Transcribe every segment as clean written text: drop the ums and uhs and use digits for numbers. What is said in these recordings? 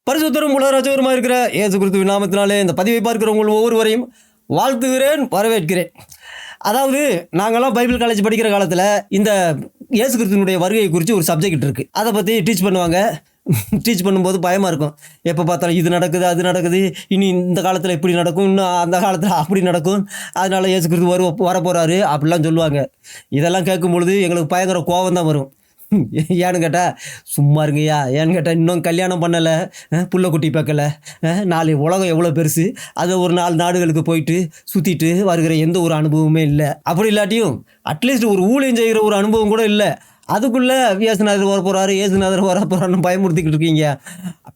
பரிசுத்தரும் உலகராஜருமா இருக்கிற இயேசு கிறிஸ்துவின் நாமத்தினாலே இந்த பதிவை பார்க்கிற உங்கள் ஒவ்வொருவரையும் வாழ்த்துகிறேன், வரவேற்கிறேன். அதாவது நாங்கள்லாம் பைபிள் காலேஜ் படிக்கிற காலத்தில் இந்த இயேசு கிறிஸ்துவனுடைய வருகை குறித்து ஒரு சப்ஜெக்ட் இருக்குது. அதை பற்றி டீச் பண்ணுவாங்க. டீச் பண்ணும்போது பயமாக இருக்கும். எப்போ பார்த்தாலும் இது நடக்குது, அது நடக்குது, இனி இந்த காலத்தில் இப்படி நடக்கும், இன்னும் அந்த காலத்தில் அப்படி நடக்கும், அதனால் இயேசு கிறிஸ்து வரப்போகிறாரு அப்படிலாம் சொல்லுவாங்க. இதெல்லாம் கேட்கும் பொழுது எங்களுக்கு பயங்கர கோபம் தான் வரும். ஏன்னு கேட்டால் சும்மா இருங்கய்யா, ஏன்னு கேட்டால் இன்னும் கல்யாணம் பண்ணலை, புள்ள குட்டி பார்க்கலை, நாலு உலகம் எவ்வளோ பெருசு, அதை ஒரு 4 நாடுகளுக்கு போயிட்டு சுற்றிட்டு வருகிற எந்த ஒரு அனுபவமே இல்லை. அப்படி இல்லாட்டியும் அட்லீஸ்ட் ஒரு ஊழியம் செய்கிற ஒரு அனுபவம் கூட இல்லை. அதுக்குள்ளே இயேசுநாதர் வர போகிறாரு, இயேசுநாதர் வர போகிறான்னு பயமுறுத்திக்கிட்டு இருக்கீங்க.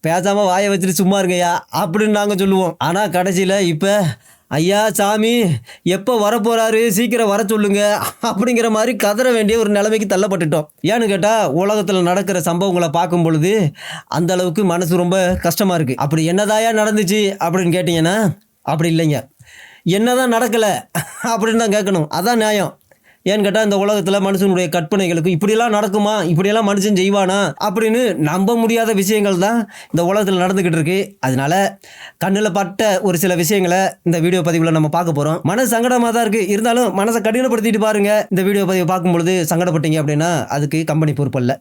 பேசாமல் வாயை வச்சுட்டு சும்மா இருங்கய்யா அப்படின்னு நாங்கள் சொல்லுவோம். ஆனால் கடைசியில் இப்போ ஐயா சாமி எப்போ வரப்போகிறாரு, சீக்கிரம் வர சொல்லுங்க அப்படிங்கிற மாதிரி கதற வேண்டிய ஒரு நிலைமைக்கு தள்ளப்பட்டுட்டோம். ஏன்னு கேட்டால் உலகத்தில் நடக்கிற சம்பவங்களை பார்க்கும் பொழுது அந்த அளவுக்கு மனசு ரொம்ப கஷ்டமாக இருக்குது. அப்படி என்னதாயா நடந்துச்சு அப்படின்னு கேட்டிங்கன்னா அப்படி இல்லைங்க, என்னதான் நடக்கலை அப்படின்னு தான் கேட்கணும். அதான் நியாயம். ஏன்னு கேட்டால் இந்த உலகத்தில் மனுஷனுடைய கற்பனைகளுக்கு இப்படியெல்லாம் நடக்குமா, இப்படியெல்லாம் மனுஷன் செய்வானா அப்படின்னு நம்ப முடியாத விஷயங்கள் தான் இந்த உலகத்தில் நடந்துக்கிட்டு இருக்கு. அதனால கண்ணில் பட்ட ஒரு சில விஷயங்களை இந்த வீடியோ பதிவில் நம்ம பார்க்க போகிறோம். மனசு சங்கடமாக தான் இருக்குது, இருந்தாலும் மனசை கடினப்படுத்திட்டு பாருங்கள். இந்த வீடியோ பதிவை பார்க்கும்பொழுது சங்கடப்பட்டீங்க அப்படின்னா அதுக்கு கம்பெனி பொறுப்பு இல்லை.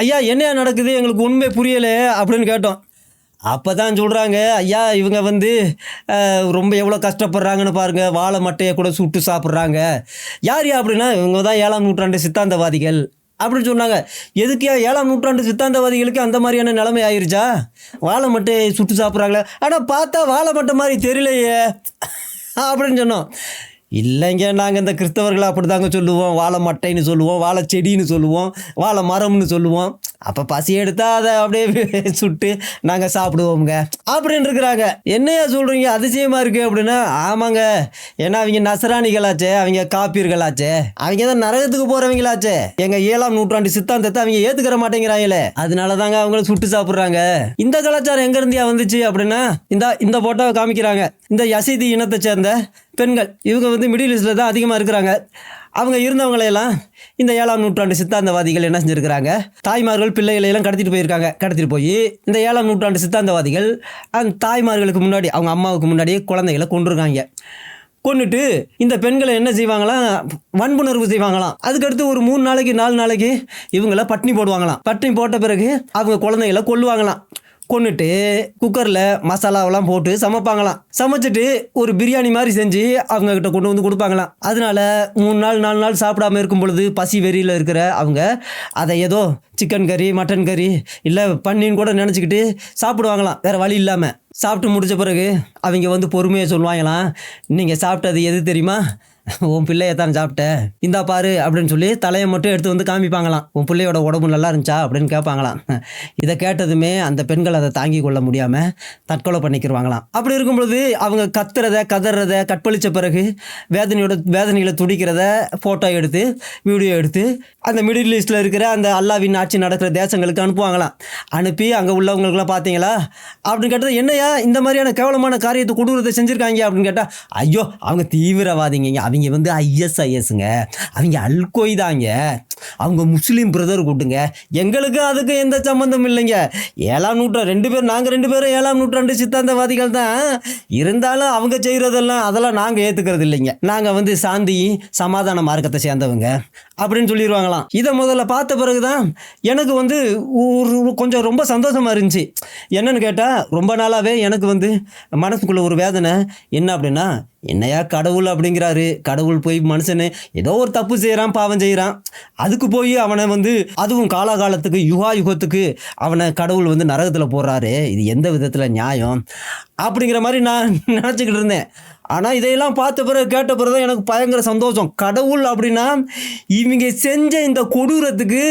ஐயா என்னையா நடக்குது, எங்களுக்கு உண்மை புரியலை அப்படின்னு கேட்டோம். அப்போ தான் சொல்கிறாங்க, ஐயா இவங்க ரொம்ப எவ்வளோ கஷ்டப்படுறாங்கன்னு பாருங்கள், வாழை மட்டையை கூட சுட்டு சாப்பிட்றாங்க. யார் அப்படின்னா இவங்க தான் 7ஆம் நூற்றாண்டு சித்தாந்தவாதிகள் அப்படின்னு சொன்னாங்க. எதுக்கியா 7ஆம் நூற்றாண்டு சித்தாந்தவாதிகளுக்கு அந்த மாதிரியான நிலைமை ஆயிடுச்சா? வாழை மட்டையை சுட்டு சாப்பிட்றாங்களே, ஆனால் பார்த்தா வாழை மட்டை மாதிரி தெரியலையே அப்படின்னு சொன்னோம். இல்லைங்க, நாங்கள் இந்த கிறிஸ்தவர்களை அப்படி தாங்க சொல்லுவோம். வாழை மட்டைன்னு சொல்லுவோம், வாழை செடின்னு சொல்லுவோம், வாழை மரம்னு சொல்லுவோம். அப்போ பசி எடுத்தால் அதை அப்படியே சுட்டு நாங்கள் சாப்பிடுவோங்க அப்படின்னு இருக்கிறாங்க. என்னையா சொல்கிறீங்க, அதிசயமாக இருக்குது அப்படின்னா, ஆமாங்க, ஏன்னா அவங்க நசராணிகளாச்சே, அவங்க காப்பீர்களாச்சே, அவங்க தான் நரகத்துக்கு போகிறவங்களாச்சே. எங்கள் 7ஆம் நூற்றாண்டு சித்தாந்தத்தை அவங்க ஏற்றுக்கிற மாட்டேங்கிறாங்களே, அதனால தாங்க அவங்கள சுட்டு சாப்பிட்றாங்க. இந்த கலாச்சாரம் எங்கேருந்தியா வந்துச்சு அப்படின்னா, இந்த போட்டோவை காமிக்கிறாங்க. இந்த யசீதி இனத்தை சேர்ந்த பெண்கள் இவங்க மிடில் ஈஸ்டில் தான் அதிகமாக இருக்கிறாங்க. அவங்க இருந்தவங்களையெல்லாம் இந்த 7ஆம் நூற்றாண்டு சித்தாந்தவாதிகள் என்ன செஞ்சுருக்கிறாங்க, தாய்மார்கள் பிள்ளைகளையெல்லாம் கடத்திட்டு போயிருக்காங்க. கடத்திட்டு போய் இந்த 7ஆம் நூற்றாண்டு சித்தாந்தவாதிகள் அந்த தாய்மார்களுக்கு முன்னாடி, அவங்க அம்மாவுக்கு முன்னாடி குழந்தைகளை கொண்டிருக்காங்க. கொண்டுட்டு இந்த பெண்களை என்ன செய்வாங்களாம், வன்புணர்வு செய்வாங்களாம். அதுக்கடுத்து ஒரு 3 நாளைக்கு 4 நாளைக்கு இவங்கள பட்டினி போடுவாங்களாம். பட்டினி போட்ட பிறகு அவங்க குழந்தைகளை கொல்லுவாங்களாம். கொண்டுட்டு குக்கரில் மசாலாவெல்லாம் போட்டு சமைப்பாங்களாம். சமைச்சிட்டு ஒரு பிரியாணி மாதிரி செஞ்சு அவங்கக்கிட்ட கொண்டு வந்து கொடுப்பாங்களாம். அதனால 3 நாள் 4 நாள் சாப்பிடாமல் இருக்கும் பொழுது பசி வெறியில் இருக்கிற அவங்க அதை ஏதோ சிக்கன் கறி, மட்டன் கறி, இல்லை பன்னின்னு கூட நினச்சிக்கிட்டு சாப்பிடுவாங்களாம், வேறு வழி இல்லாமல். சாப்பிட்டு முடித்த பிறகு அவங்க பொறுமையாக சொல்லுவாங்களாம், நீங்கள் சாப்பிட்டது எது தெரியுமா, உன் பிள்ளையத்தான் சாப்பிட்டேன், இந்தா பாரு அப்படின்னு சொல்லி தலையை மட்டும் எடுத்து காமிப்பாங்களாம். உன் பிள்ளையோட உடம்பு நல்லா இருந்துச்சா அப்படின்னு கேட்பாங்களாம். இதை கேட்டதுமே அந்த பெண்கள் அதை தாங்கி கொள்ள முடியாமல் தற்கொலை பண்ணிக்கிடுவாங்களாம். அப்படி இருக்கும் பொழுது அவங்க கதறத கற்பழித்த பிறகு வேதனையில் துடிக்கிறத ஃபோட்டோ எடுத்து வீடியோ எடுத்து அந்த மிடில் ஈஸ்டில் இருக்கிற அந்த அல்லாவின் ஆட்சி நடக்கிற தேசங்களுக்கு அனுப்புவாங்களாம். அனுப்பி அங்கே உள்ளவங்களுக்குலாம் பார்த்தீங்களா அப்படின்னு கேட்டது, என்னையா இந்த மாதிரியான கேவலமான காரியத்தை கொடூரத்தை செஞ்சுருக்காங்க அப்படின்னு கேட்டால், ஐயோ அவங்க தீவிரவாதிங்க, அவங்க ISISங்க, அவங்க அல்கொய்தாங்க, அவங்க முஸ்லீம் பிரதர் கூட்டுங்க, எங்களுக்கு அதுக்கு எந்த சம்மந்தம் இல்லைங்க. 7ஆம் நூற்றாண்டு நாங்கள் 2 பேரும் 7ஆம் நூற்றாண்டு சித்தாந்தவாதிகள் தான். இருந்தாலும் அவங்க செய்கிறதெல்லாம் அதெல்லாம் நாங்கள் ஏற்றுக்கிறது இல்லைங்க. நாங்கள் சாந்தி சமாதான மார்க்கத்தை சேர்ந்தவங்க அப்படின்னு சொல்லிடுவாங்களாம். இதை முதல்ல பார்த்த பிறகு தான் எனக்கு ஒரு கொஞ்சம் ரொம்ப சந்தோஷமாக இருந்துச்சு. என்னன்னு கேட்டால், ரொம்ப நாளாகவே எனக்கு மனசுக்குள்ள ஒரு வேதனை. என்ன அப்படின்னா, என்னையா கடவுள் அப்படிங்கிறாரு, கடவுள் போய் மனுஷனு ஏதோ ஒரு தப்பு செய்கிறான், பாவம் செய்கிறான், அதுக்கு போய் அவனை அதுவும் காலாகாலத்துக்கு யுகத்துக்கு அவனை கடவுள் நரகத்தில் போடுறாரு, இது எந்த விதத்தில் நியாயம் அப்படிங்கிற மாதிரி நான் நினச்சிக்கிட்டு இருந்தேன். ஆனால் இதையெல்லாம் பார்த்த பிறகு கேட்ட பிறகு தான் எனக்கு பயங்கர சந்தோஷம். கடவுள் அப்படின்னா இவங்க செஞ்ச இந்த கொடூரத்துக்கு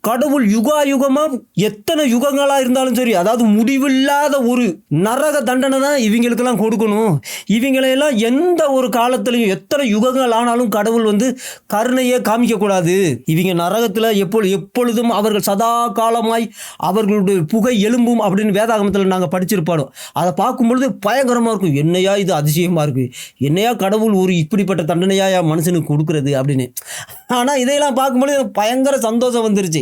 கடவுள் யுகமாக எத்தனை யுகங்களாக இருந்தாலும் சரி, அதாவது முடிவில்லாத ஒரு நரக தண்டனை தான் இவங்களுக்கெல்லாம் கொடுக்கணும். இவங்களையெல்லாம் எந்த ஒரு காலத்துலையும் எத்தனை யுகங்கள் ஆனாலும் கடவுள் கருணையே காமிக்கக்கூடாது. இவங்க நரகத்தில் எப்பொழுதும் அவர்கள் சதா காலமாய் அவர்களுடைய புகை எழும்பும் அப்படின்னு வேதாகமத்தில் நாங்கள் படிச்சிருப்பாடும். அதை பார்க்கும்பொழுது பயங்கரமாக இருக்கும். என்னையா இது அதிசயமாக இருக்குது, என்னையா கடவுள் ஒரு இப்படிப்பட்ட தண்டனையா மனுஷனுக்கு கொடுக்குறது அப்படின்னு. ஆனால் இதையெல்லாம் பார்க்கும்போது எனக்கு பயங்கர சந்தோஷம் வந்துருச்சு.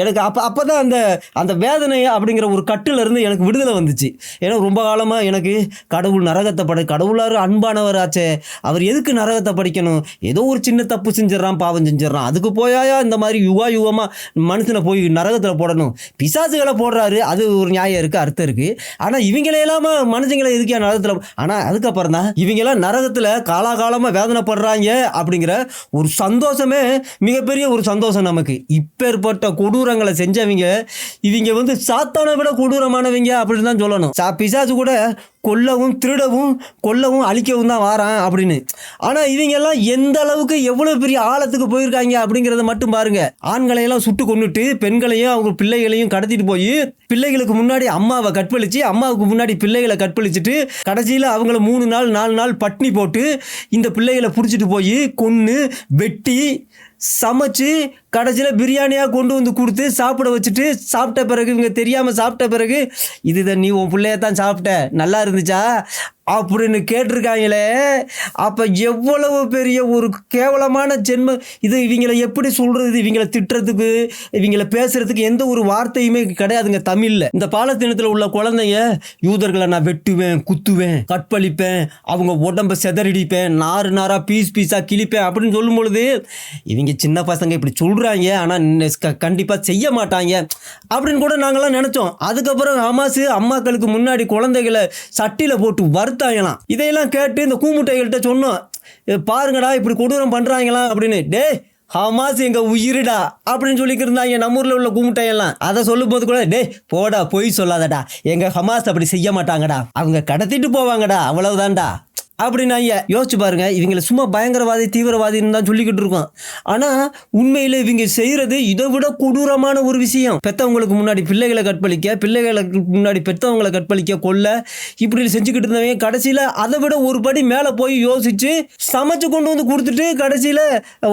எனக்கு அப்போதான் அந்த வேதனை அப்படிங்கிற ஒரு கட்டிலிருந்து எனக்கு விடுதலை வந்துச்சு. ஏன்னா ரொம்ப காலமாக எனக்கு கடவுள் நரகத்தை கடவுளார் அன்பானவர் ஆச்சே, அவர் எதுக்கு நரகத்தை படிக்கணும், ஏதோ ஒரு சின்ன தப்பு செஞ்சிடறான், பாவம் செஞ்சிடறான், அதுக்கு போயாயா இந்த மாதிரி யுகமாக மனுஷனை போய் நரகத்தில் போடணும். பிசாசுகளை போடுறாரு, அது ஒரு நியாயம் இருக்குது, அர்த்தம் இருக்குது. ஆனால் இவங்களையெல்லாம் மனுஷங்களை எதுக்கே நரகத்தில். ஆனால் அதுக்கப்புறம் தான் இவங்கெல்லாம் நரகத்தில் காலாகாலமாக வேதனைப்படுறாங்க அப்படிங்கிற ஒரு சந்தோஷமே மிகப்பெரிய ஒரு சந்தோஷம் நமக்கு. இப்பேற்பட்ட கொடூரங்களை செஞ்சவங்க இவங்க சாத்தானை விட கொடூரமானவங்க அப்படின்னு தான் சொல்லணும். பிசாசு கூட கொல்லவும் திருடவும் கொல்லவும் அழிக்கவும் தான் வாரான் அப்படின்னு. ஆனால் இவங்கெல்லாம் எந்த அளவுக்கு எவ்வளோ பெரிய ஆழத்துக்கு போயிருக்காங்க அப்படிங்கிறத மட்டும் பாருங்க. ஆண்களையெல்லாம் சுட்டு கொண்டுட்டு பெண்களையும் அவங்க பிள்ளைகளையும் கடத்திட்டு போய் பிள்ளைகளுக்கு முன்னாடி அம்மாவை கற்பழிச்சு, அம்மாவுக்கு முன்னாடி பிள்ளைகளை கற்பழிச்சுட்டு கடைசியில் அவங்கள 3 நாள் 4 நாள் பட்னி போட்டு இந்த பிள்ளைகளை பிடிச்சிட்டு போய் கொன்று வெட்டி சமைச்சு கடைசியில் பிரியாணியாக கொண்டு கொடுத்து சாப்பிட வச்சுட்டு, சாப்பிட்ட பிறகு இவங்க தெரியாமல் சாப்பிட்ட பிறகு இதுதான் நீ உன் பிள்ளைய தான் சாப்பிட்ட, நல்லா இருந்துச்சா அப்படின்னு கேட்டிருக்காங்களே. அப்போ எவ்வளவு பெரிய ஒரு கேவலமான ஜென்மம் இது. இவங்களை எப்படி சொல்கிறது, இவங்களை திட்டுறதுக்கு இவங்களை பேசுகிறதுக்கு எந்த ஒரு வார்த்தையுமே கிடையாதுங்க தமிழில். இந்த பாலஸ்தீனத்தில் உள்ள குழந்தைங்க யூதர்களை நான் வெட்டுவேன், குத்துவேன், கற்பழிப்பேன், அவங்க உடம்பை செதறடிப்பேன், நாறு நாராக பீஸாக கிழிப்பேன் அப்படின்னு சொல்லும் பொழுது இவங்க சின்ன பசங்க இப்படி சொல்கிறாங்க, ஆனால் கண்டிப்பாக செய்ய மாட்டாங்க அப்படின்னு கூட நாங்கள்லாம் நினச்சோம். அதுக்கப்புறம் ஹமாஸ் அம்மாக்களுக்கு முன்னாடி குழந்தைகளை சட்டியில் போட்டு வறுத்தாங்களாம். இதையெல்லாம் கேட்டு இந்த கூமுட்டைகள்கிட்ட சொன்னோம், பாருங்கடா இப்படி கொடூரம் பண்ணுறாங்களாம் அப்படின்னு. டே ஹமாஸ் எங்க உயிரிடா அப்படின்னு சொல்லிக்கிட்டு இருந்தாங்க நம்ம ஊரில் உள்ள கூமுட்டையெல்லாம். அதை சொல்லும் போது கூட டே போடா பொய் சொல்லாதடா, எங்க ஹமாஸ் அப்படி செய்ய மாட்டாங்கடா, அவங்க கடத்திட்டு போவாங்கடா, அவ்வளவுதான்டா அப்படின்னு யோசிச்சு பாருங்க. இவங்களை சும்மா பயங்கரவாதி தீவிரவாதின்னு தான் சொல்லிக்கிட்டு இருக்கோம். ஆனால் உண்மையில் இவங்க செய்கிறது இதை விட கொடூரமான ஒரு விஷயம். பெற்றவங்களுக்கு முன்னாடி பிள்ளைகளை கற்பழிக்க, பிள்ளைகளுக்கு முன்னாடி பெற்றவங்களை கற்பழிக்க, கொல்ல, இப்படி செஞ்சுக்கிட்டு இருந்தவங்க கடைசியில் அதை விட ஒரு படி மேலே போய் யோசிச்சு சமைச்சு கொண்டு கொடுத்துட்டு கடைசியில்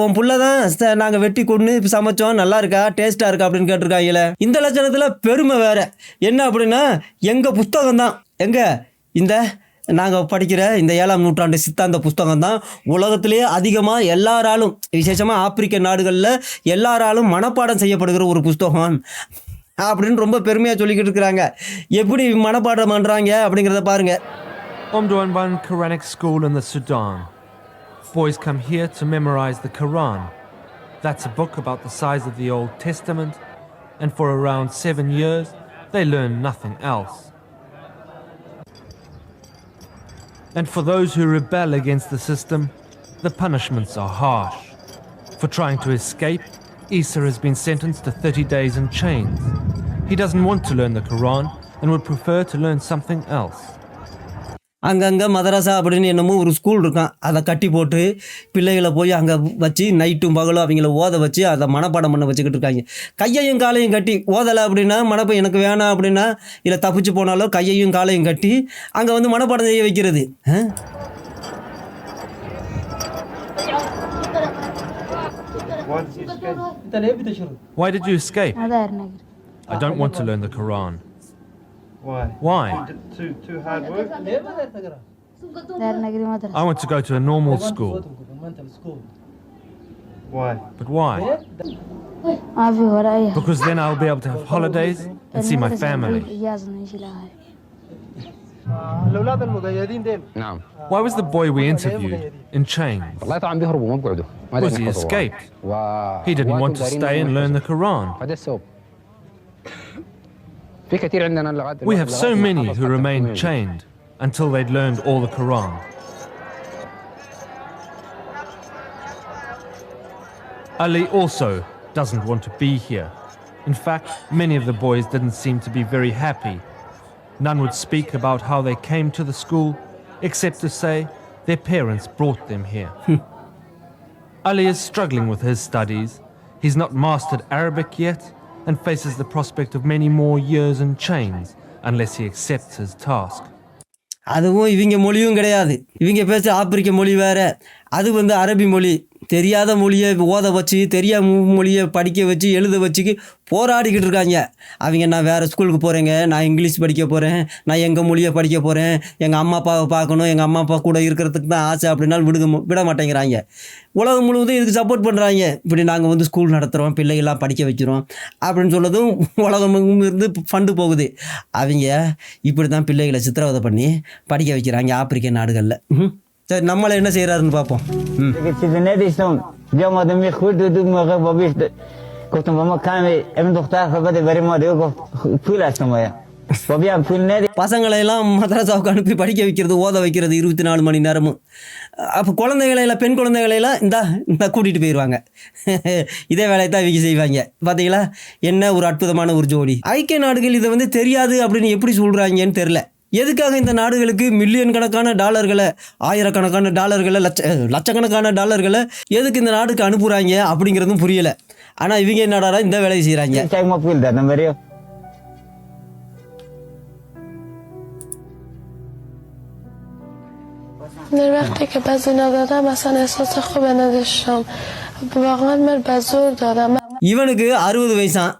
உன் புள்ள தான் நாங்கள் வெட்டி கொண்டு சமைச்சோம், நல்லா இருக்கா, டேஸ்ட்டாக இருக்கா அப்படின்னு கேட்டிருக்காங்களே. இந்த லட்சணத்தில் பெருமை வேற என்ன அப்படின்னா, எங்கள் புத்தகம் தான், இந்த நாங்கள் படிக்கிற இந்த 7ஆம் நூற்றாண்டு சித்தாந்த புஸ்தகம் தான் உலகத்திலேயே அதிகமாக எல்லாராலும், விசேஷமாக ஆப்பிரிக்க நாடுகளில் எல்லாராலும் மனப்பாடம் செய்யப்படுகிற ஒரு புஸ்தகம் அப்படின்னு ரொம்ப பெருமையாக சொல்லிக்கிட்டு இருக்கிறாங்க. எப்படி மனப்பாடம் பண்ணுறாங்க அப்படிங்கிறத பாருங்க. Omdurman One Quranic School in the Sudan. Boys come here to memorize the Quran. That's a book about the size of the Old Testament, and for around 7 years they learn nothing else. And for those who rebel against the system, the punishments are harsh. For trying to escape, Isa has been sentenced to 30 days in chains. He doesn't want to learn the Quran and would prefer to learn something else. அங்கங்கே மதரசா அப்படின்னு என்னமோ ஒரு school இருக்கான், அதை கட்டி போட்டு பிள்ளைகளை போய் அங்கே வச்சு நைட்டும் பகலும் அவங்கள ஓத வச்சு அதை மனப்பாடம் பண்ண வச்சுக்கிட்டு இருக்காங்க. கையையும் காலையும் கட்டி ஓதலை அப்படின்னா மனப்பை எனக்கு வேணாம் அப்படின்னா, இல்லை தப்பிச்சு போனாலும் கையையும் காலையும் கட்டி அங்கே மனப்பாடம் செய்ய வைக்கிறது. Why did you escape? I don't want to learn the Quran. Why? Too hard work? I want to go to a normal school. Why? But why? ما في ولا أي حاجة. Because then I'll be able to have holidays and see my family. إجازة نجي لها. الأولاد المقيدين ديل. نعم. Why was the boy we interviewed in chains? والله طبعا بيهربوا ما بيقعدوا. ما Was دايرين he يحفظوا. escaped? و He didn't want to دايرين stay and learn the Quran. هذا السبب. في كثير عندنا لغاية We have so many who remained chained until they'd learned all the Quran. Ali also doesn't want to be here. In fact, many of the boys didn't seem to be very happy. None would speak about how they came to the school, except to say their parents brought them here. Ali is struggling with his studies. He's not mastered Arabic yet and faces the prospect of many more years in chains unless he accepts his task. அதுவும் இவங்க மொழியும் கிடையாது. இவங்க பேச ஆப்பிரிக்க மொழி வேற, அது வந்து அரபி மொழி. தெரியாத மொழியை ஓத வச்சு, தெரியாத மொழியை படிக்க வச்சு, எழுத வச்சுக்கு போராடிக்கிட்டு இருக்காங்க. அவங்க நான் வேறு ஸ்கூலுக்கு போகிறேங்க, நான் இங்கிலீஷ் படிக்க போகிறேன், நான் எங்கள் மொழியை படிக்க போகிறேன், எங்கள் அம்மா அப்பாவை பார்க்கணும், எங்கள் அம்மா அப்பா கூட இருக்கிறதுக்கு தான் ஆசை அப்படின்னாலும் விட மாட்டேங்கிறாங்க. உலகம் முழுவதும் இதுக்கு சப்போர்ட் பண்ணுறாங்க. இப்படி நாங்கள் வந்து ஸ்கூல் நடத்துகிறோம், பிள்ளைகள்லாம் படிக்க வைக்கிறோம் அப்படின்னு சொல்லதும் உலகமும் இருந்து ஃபண்டு போகுது. அவங்க இப்படி தான் பிள்ளைகளை சித்திரவதை பண்ணி படிக்க வைக்கிறாங்க ஆப்பிரிக்க நாடுகளில். சரி, நம்மளை என்ன செய்கிறாருன்னு பார்ப்போம். گفتم با ما کمی ابن دختر خبر برای ما دیگه گفت پول هستم ویا و بیا پول نده. பசங்களை எல்லாம் மதரசாவுக்கு அனுப்பி படிக்க வைக்கிறது, ஓத வைக்கிறது 24 மணி நேரமும். அப்போ குழந்தைகளையெல்லாம், பெண் குழந்தைகளையெல்லாம் இந்த கூட்டிகிட்டு போயிடுவாங்க. இதே வேலையை தான் இவங்க செய்வாங்க. பார்த்தீங்களா, என்ன ஒரு அற்புதமான ஒரு ஜோடி. ஐக்கிய நாடுகள் இதை வந்து தெரியாது அப்படின்னு எப்படி சொல்கிறாங்கன்னு தெரில. எதுக்காக இந்த நாடுகளுக்கு மில்லியன் கணக்கான டாலர்களை, ஆயிரக்கணக்கான டாலர்களை, லட்சக்கணக்கான டாலர்களை எதுக்கு இந்த நாடுக்கு அனுப்புகிறாங்க அப்படிங்கிறதும் புரியலை. ஆனால் இவங்க என்னடா இந்த வேலையை செய்கிறாங்க. در وقتی که بعضی ندادم مثلا احساس خوب نداشتم واقعا من بزرگ دارم. இவனுக்கு 60 வயசான்,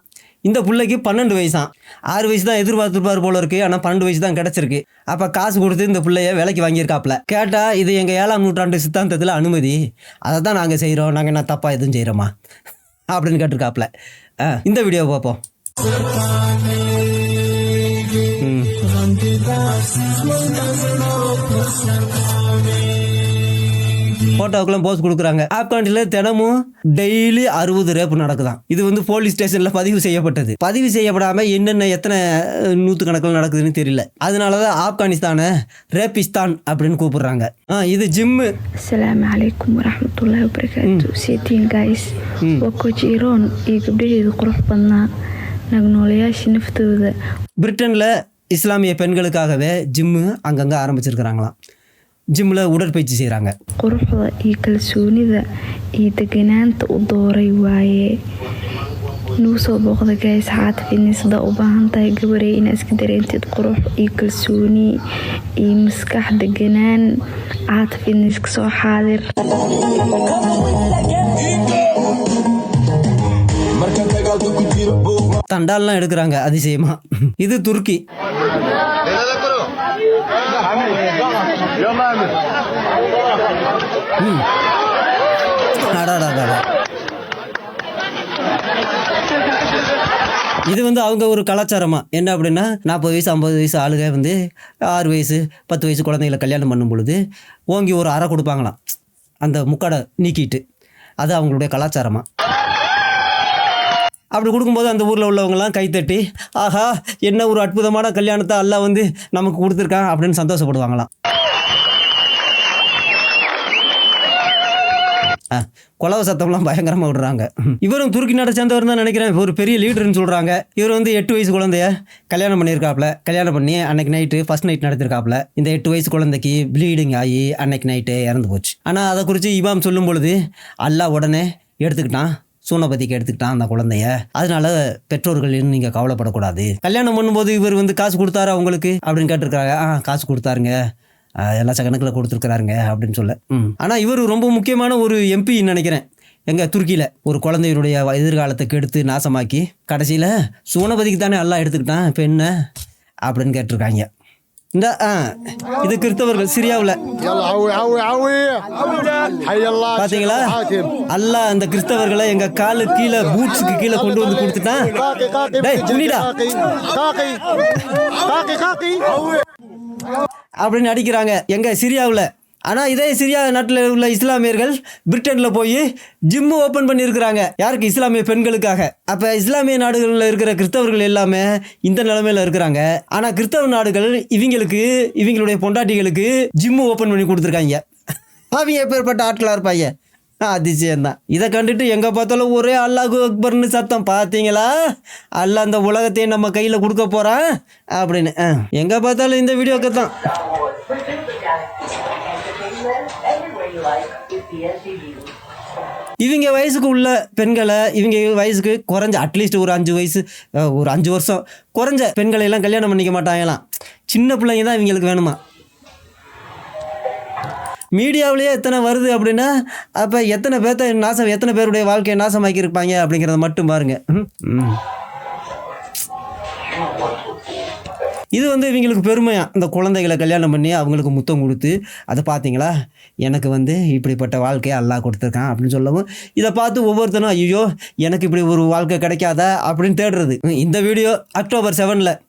இந்த பிள்ளைக்கு 12 வயசான். 6 வயசு தான் எதிர்பார்த்துருப்பார் போல இருக்கு, ஆனால் 12 வயசு தான் கிடச்சிருக்கு. அப்போ காசு கொடுத்து இந்த பிள்ளைய வேலைக்கு வாங்கியிருக்காப்புல. கேட்டால் இது எங்கள் 7ஆம் நூற்றாண்டு சித்தாந்தத்தில் அனுமதி, அதை தான் நாங்கள் செய்கிறோம், நாங்கள் என்ன தப்பாக எதுவும் செய்கிறோமா அப்படின்னு கேட்டிருக்காப்புல. இந்த வீடியோ பார்ப்போம். போட்டோக்கெல்லாம் போஸ்ட் கொடுக்குறாங்க. ஆப்கானில் தினமும் டெய்லி 60 ரேப்பு நடக்குதான். இது வந்து போலீஸ் ஸ்டேஷனில் பதிவு செய்யப்பட்டது. பதிவு செய்யப்படாமல் என்னென்ன எத்தனை நூற்றுக்கணக்கில் நடக்குதுன்னு தெரியல. அதனால தான் ஆப்கானிஸ்தானை ரேபிஸ்தான் அப்படின்னு கூப்பிடுறாங்க. இது ஜிம்மு. السلام عليكم ورحمة الله وبركاته. سيتين جايس وكوجيرون يقبلي قروح بنا نقولياش نفتوذ. பிரிட்டனில் இஸ்லாமிய பெண்களுக்காகவே ஜிம்மு அங்கங்கே ஆரம்பிச்சிருக்கிறாங்களாம். ஜிம்மில் உடற்பயிற்சி செய்கிறாங்க. quruxda iyo kalsoonida iyo deganaanta u dooray waaye. nuu soo booqda guys Caatif Fitness hadaa u baahan tahay gabarey inaad iska dareentid qurux iyo kalsooni iyo maskax deganaan. Caatif Fitness ka soo xaadir. தண்டால்லாம் எடுக்கிறாங்க அதிசயமா. இது துருக்கி. இது வந்து அவங்க ஒரு கலாச்சாரமா என்ன அப்படின்னா, 40 வயசு 50 வயசு ஆளுக வந்து 6 வயசு 10 வயசு குழந்தைகளை கல்யாணம் பண்ணும் பொழுது ஓங்கி ஒரு அறை கொடுப்பாங்களாம், அந்த முக்காடை நீக்கிட்டு. அது அவங்களுடைய கலாச்சாரமா. அப்படி கொடுக்கும்போது அந்த ஊரில் உள்ளவங்கலாம் கைத்தட்டி, ஆஹா என்ன ஒரு அற்புதமான கல்யாணத்தை அல்லாஹ் வந்து நமக்கு கொடுத்துருக்கான் அப்படின்னு சந்தோஷப்படுவாங்களாம். கொலவ சத்தம்லாம் பயங்கரமாக விடுறாங்க. இவரும் துருக்கி நாட்டை சேர்ந்தவர் தான் நினைக்கிறேன். ஒரு பெரிய லீடர்னு சொல்கிறாங்க. இவர் வந்து 8 வயசு குழந்தைய கல்யாணம் பண்ணியிருக்காப்புல. கல்யாணம் பண்ணி அன்னைக்கு நைட்டு ஃபர்ஸ்ட் நைட் நடத்திருக்காப்புல. இந்த 8 வயசு குழந்தைக்கு ப்ளீடிங் ஆகி அன்னைக்கு நைட்டு இறந்து போச்சு. ஆனால் அதை குறித்து இமாம் சொல்லும் பொழுது அல்லாஹ் உடனே எடுத்துக்கிட்டான், சூனபதிக்கு எடுத்துக்கிட்டான் அந்த குழந்தைய. அதனால பெற்றோர்கள் நீங்கள் கவலைப்படக்கூடாது. கல்யாணம் பண்ணும்போது இவர் வந்து காசு கொடுத்தாரு அவங்களுக்கு அப்படின்னு கேட்டிருக்காங்க. காசு கொடுத்தாருங்க, எல்லா கணக்கில் கொடுத்துருக்குறாருங்க அப்படின்னு சொல்ல. ஆனால் இவர் ரொம்ப முக்கியமான ஒரு எம்பின்னு நினைக்கிறேன். எங்கள் துருக்கியில் ஒரு குழந்தையினுடைய எதிர்காலத்தை கெடுத்து நாசமாக்கி கடைசியில் சூனபதிக்கு தானே எல்லாம் எடுத்துக்கிட்டான், இப்போ என்ன அப்படின்னு கேட்டிருக்காங்க. இந்த இது கிறிஸ்தவர்கள் சிரியாவில் يلا عوي عوي عوي حي الله பார்த்தீங்களா حاتم அல்லாஹ் அந்த கிறிஸ்தவர்களை எங்கள் காலு கீழே பூட்ஸுக்கு கீழே கொண்டு வந்து கொடுத்துட்டான். خاقي خاقي டேய் புனிடா خاقي خاقي خاقي அப்படின்னு அடிக்கிறாங்க எங்கள் சிரியாவில். ஆனால் இதே சிரியா நாட்டில் உள்ள இஸ்லாமியர்கள் பிரிட்டனில் போய் ஜிம்மு ஓப்பன் பண்ணியிருக்கிறாங்க. யாருக்கு? இஸ்லாமிய பெண்களுக்காக. அப்போ இஸ்லாமிய நாடுகளில் இருக்கிற கிறிஸ்தவர்கள் எல்லாமே இந்த நிலைமையில் இருக்கிறாங்க. ஆனால் கிறிஸ்தவ நாடுகள் இவங்களுடைய பொண்டாட்டிகளுக்கு ஜிம்மு ஓப்பன் பண்ணி கொடுத்துருக்காங்க. அவங்க எப்பேற்பட்ட ஆட்களாக இருப்பாங்க. அதிசயம்தான். இதை கண்டுட்டு எங்கே பார்த்தாலும் ஒரே அல்லாஹு அக்பர்னு சத்தம். பார்த்தீங்களா, அல்லாஹ் அந்த உலகத்தையே நம்ம கையில் கொடுக்க போகிறான் அப்படின்னு. எங்கே பார்த்தாலும் இந்த வீடியோக்கு தான். இவங்க வயசுக்கு உள்ள பெண்களை, இவங்க வயசுக்கு குறைஞ்ச அட்லீஸ்ட் ஒரு 5 வருஷம் குறைஞ்ச பெண்களை எல்லாம் கல்யாணம் பண்ணிக்க மாட்டாங்களாம். சின்ன பிள்ளைங்க தான் இவங்களுக்கு வேணுமா. மீடியாவிலேயே எத்தனை வருது அப்படின்னா அப்போ எத்தனை பேருடைய வாழ்க்கையை நாசமாக்கி இருப்பாங்க அப்படிங்கிறத மட்டும் பாருங்க. இது இவங்களுக்கு பெருமையாக இந்த குழந்தைகளை கல்யாணம் பண்ணி அவங்களுக்கு முத்தம் கொடுத்து அதை பார்த்தீங்களா, எனக்கு இப்படிப்பட்ட வாழ்க்கையை அல்லாஹ் கொடுத்துருக்கான் அப்படின்னு சொல்லவும் இதை பார்த்து ஒவ்வொருத்தரும் ஐயோ எனக்கு இப்படி ஒரு வாழ்க்கை கிடைக்காதா அப்படின்னு தேடுறது. இந்த வீடியோ அக்டோபர் 7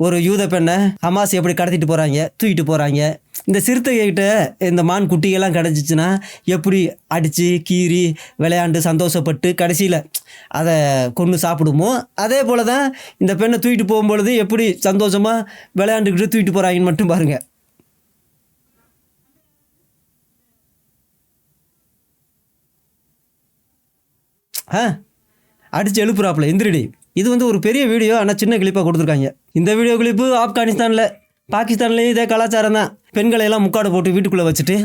ஒரு யூத பெண்ணை ஹமாஸ் எப்படி கடத்திட்டு போகிறாங்க, தூக்கிட்டு போகிறாங்க. இந்த சிறுத்தைகிட்ட இந்த மான் குட்டிகள்லாம் கிடச்சிச்சின்னா எப்படி அடித்து கீறி விளையாண்டு சந்தோஷப்பட்டு கடைசியில் அதை கொண்டு சாப்பிடுமோ அதே போல் தான் இந்த பெண்ணை தூக்கிட்டு போகும்பொழுது எப்படி சந்தோஷமாக விளையாண்டுக்கிட்டு தூக்கிட்டு போகிறாங்கன்னு மட்டும் பாருங்கள். அடித்து எழுப்புறாப்புல எந்திரிடி. இது ஒரு பெரிய வீடியோ, ஆனால் சின்ன கிளிப்பாக கொடுத்துருக்காங்க. இந்த வீடியோ கிளிப்பு ஆப்கானிஸ்தானில் பாகிஸ்தான்லேயும் இதே கலாச்சாரம் தான். பெண்களை எல்லாம் முக்காடு போட்டு வீட்டுக்குள்ளே வச்சுட்டு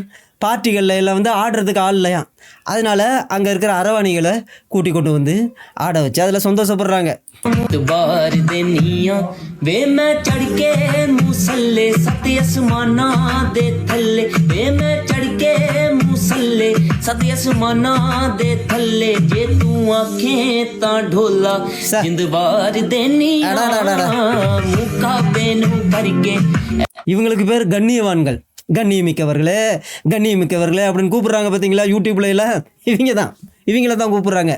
பார்ட்டிகளில் எல்லாம் ஆடுறதுக்கு ஆள் இல்லையா, அதனால் அங்கே இருக்கிற அரவாணிகளை கூட்டி கொண்டு ஆட வச்சு அதில் சந்தோஷப்படுறாங்க. இவங்களுக்கு பேர் கண்ணியவான்கள். கண்ணியமிக்கவர்களே அப்படின்னு கூப்பிடுறாங்க. பார்த்தீங்களா யூடியூப்ல எல்லாம் இவங்கள தான் கூப்பிடுறாங்க.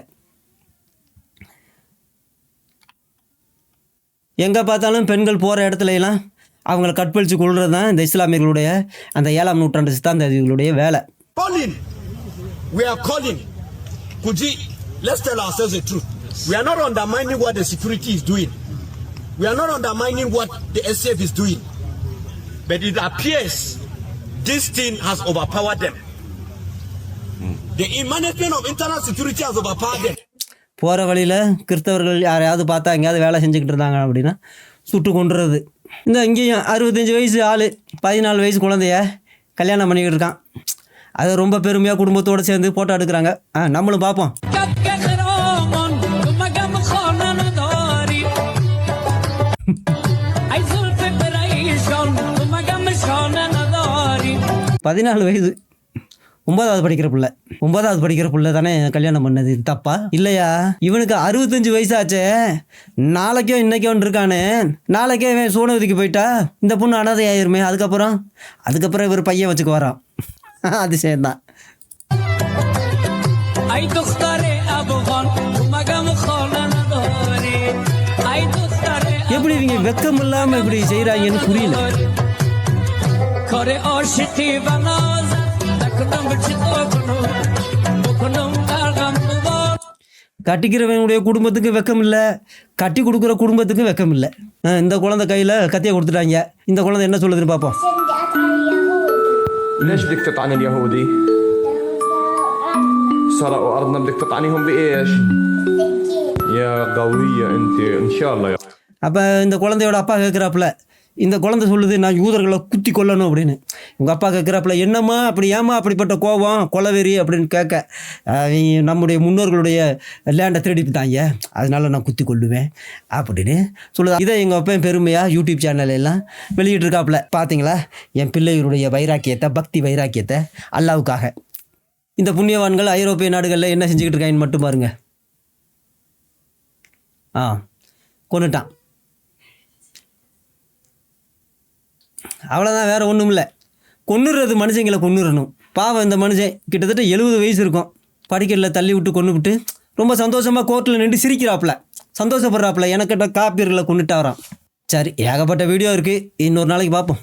எங்கே பார்த்தாலும் பெண்கள் போகிற இடத்துல எல்லாம் அவங்கள கற்பழித்து கொள்வது தான் இந்த இஸ்லாமியர்களுடைய அந்த 7ஆம் நூற்றாண்டு சித்தாந்தங்களுடைய வேலை. We are calling. Kuji, let's tell ourselves the truth. We are not undermining what the security is doing. We are not undermining what the SAF is doing. But it appears this thing has overpowered them. The management of internal security has overpowered them. போகிற வழியில் கிறிஸ்தவர்கள் யாரையாவது பார்த்தா எங்கேயாவது வேலை செஞ்சுக்கிட்டு இருந்தாங்க அப்படின்னா சுட்டு கொண்டுறது. இந்த இங்கேயும் 65 வயசு ஆள் 14 வயசு குழந்தைய கல்யாணம் பண்ணிக்கிட்டு இருக்கான். அதை ரொம்ப பெருமையாக குடும்பத்தோடு சேர்ந்து ஃபோட்டோ எடுக்கிறாங்க. நம்மளும் பார்ப்போம். பதினாலு வயசு 9வது படிக்கிற பிள்ளை தானே கல்யாணம் பண்ணது. இது தப்பா இல்லையா? இவனுக்கு 65 வயசாச்சே. நாளைக்கோ இன்னைக்கோ இருக்கானே, நாளைக்கே இவன் சூனவதிக்கு போயிட்டா இந்த பொண்ணு அனாதை ஆயிருமே. அதுக்கப்புறம் இவர் பையன் வச்சுக்கு வரான். அதிசயம்தான். எப்படி இவங்க வெக்கம் இல்லாம இப்படி செய்யறாங்கன்னு புரியல. கட்டிக்கிறவனுடைய குடும்பத்துக்கு வெக்கம் இல்லை, கட்டி கொடுக்குற குடும்பத்துக்கு வெக்கம் இல்லை. இந்த குழந்தை கையில் கத்தியை கொடுத்துட்டாங்க. இந்த குழந்தை என்ன சொல்லுதுன்னு பார்ப்போம். ليش بدك تقطعني اليهودي؟ سرقوا أرضنا بدك تقطعنيهم بإيش؟ يا قوية أنت إن شاء الله. அப்போ இந்த குழந்தையோட அப்பா கேட்குறாப்புல, இந்த குழந்தை சொல்லுது நான் யூதர்களை குத்தி கொல்லணும் அப்படின்னு. உங்கள் அப்பா கேட்குறாப்புல என்னம்மா அப்படி ஏம்மா அப்படிப்பட்ட கோபம் கொலவெறி அப்படின்னு கேட்க, நம்முடைய முன்னோர்களுடைய லேண்டை திருடிப்பிட்டாங்க அதனால நான் குத்தி கொள்ளுவேன் அப்படின்னு சொல்லுது. இதை எங்கள் அப்பா பெருமையாக யூடியூப் சேனல் எல்லாம் வெளியிட்டிருக்காப்புல. பார்த்தீங்களா என் பிள்ளைகளுடைய வைராக்கியத்தை, பக்தி வைராக்கியத்தை அல்லாவுக்காக. இந்த புண்ணியவான்கள் ஐரோப்பிய நாடுகளில் என்ன செஞ்சுக்கிட்டு இருக்காங்கன்னு மட்டும் பாருங்க. கொண்டுட்டான். அவ்வளோதான், வேறு ஒன்றும் இல்லை. கொன்னுடுறது மனுஷங்களை கொன்னுடணும். பாவம் இந்த மனுஷன் கிட்டத்தட்ட 70 வயசு இருக்கும். படிக்கட்டில் தள்ளி விட்டு கொண்டு விட்டு ரொம்ப சந்தோஷமாக கோர்ட்டில் நின்று சிரிக்கிறாப்புல, சந்தோஷப்படுறாப்புல. எனக்கிட்ட காப்பீர்களை கொண்டுட்டாராம். சரி, ஏகப்பட்ட வீடியோ இருக்குது, இன்னொரு நாளைக்கு பார்ப்போம்.